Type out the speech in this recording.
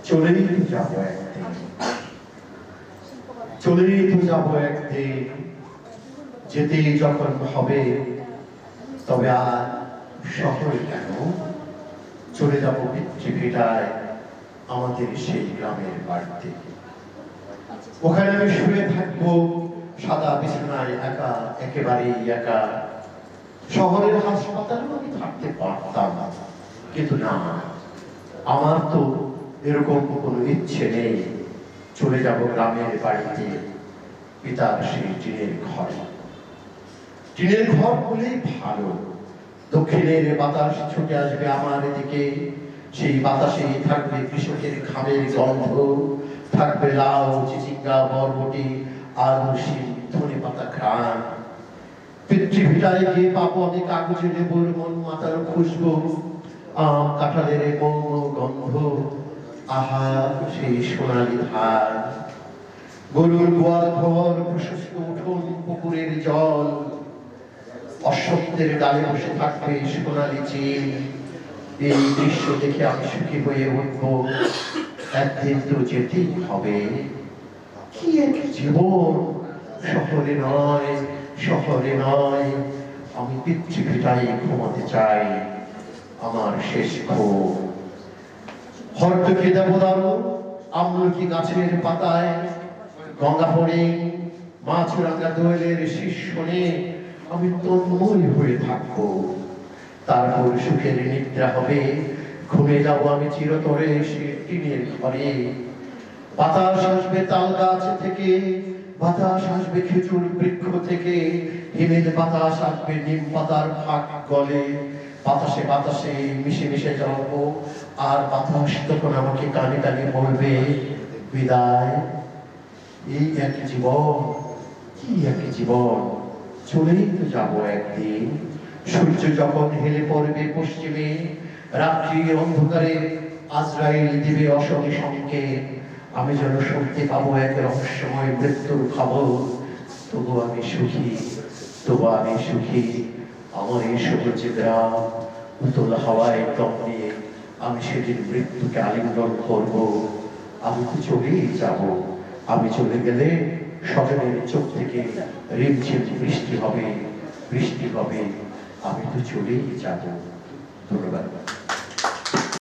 চলেই তো যাবো একদিন, চলেই তো যাবো একদিন, যেতে যখন হবে তবে আর শহরে কেন, চলে যাবো পিতৃভিটায়, আমাদের সেই গ্রামের বাড়িতে। ওখানে আমি শুয়ে থাকবো সাদা বিছানায় একা, একেবারেই একা। শহরের হাসপাতালেও আমি থাকতে পারতাম, কিন্তু না, আমার তো এরকম কোনো ইচ্ছে নেই। চলে যাব গ্রামের বাড়িতে, পিতার সেই টিনের ঘরে। টিনের ঘর বলেই ভালো, দক্ষিণের বাতাস ছুটে আসবে আমার দিকে, সেই বাতাসে থাকবে কৃষকের ঘামের গন্ধ, থাকবে লাউ, চিচিঙ্গা, বরবটি, আলু, শিম, ধনে পাতা ঘ্রাণ। পিতৃভিটায় গিয়ে পাবো আমি কাগজে লেবুর মন মাতার খুশবু, আম কাঁঠালের মৌম গন্ধ, আহা সেই সোনালি ধার। গরুর গোয়াল ঘর, প্রশস্ত উঠোন, পুকুরের জল, অশ্বত্থের ডালে বসে থাকবে সোনালি চিল। এই দৃশ্য দেখে আমি সুখী হয়ে উঠব। একদিন তো যেতেই হবে। কি এক জীবন, শহরে নয়, শহরে নয়। আমি পিতৃভিটায় ঘুমাতে চাই আমার শেষ ঘুম। হরতকি দেবদারু, আমলকি গাছের পাতায়, গঙ্গা ফড়িং, মাছরাঙা দোয়েলের শীর্ষণে আমি তন্ময় হয়ে থাকবো। তারপর সুখের নিদ্রা হবে, ঘুমে যাবো আমি চিরতরে সে টিনের ঘরে। বাতাস আসবে তাল গাছ থেকে, বাতাস আসবে খেজুর বৃক্ষ থেকে, হিমেল বাতাস আসবে নিম পাতার ফাঁক গলে। বাতাসে বাতাসে মিশে মিশে যাবো, আর বাতাস তখন আমাকে কানে কানে বলবে বিদায়। এই এক জীবন, কি এক জীবন, চলেই তো যাবো একদিন। সূর্য যখন হেলে পড়বে পশ্চিমে, রাত্রি অন্ধকারে আজরাইল দিবে অশনি সংকেত, আমি যেন শুনতে পাবো এক রহস্যময় মৃত্যুর খবর। তবু আমি সুখী, তবু আমি সুখী। আমার এই সবুজ গ্রাম, উতল হাওয়ায় দম নিয়ে আমি সেদিন মৃত্যুকে আলিঙ্গন করব। আমি তো চলেই যাব। আমি চলে গেলে স্বজনের চোখ থেকে রিমঝিম বৃষ্টি হবে, বৃষ্টি হবে। আমি তো চলেই যাব। ধন্যবাদ।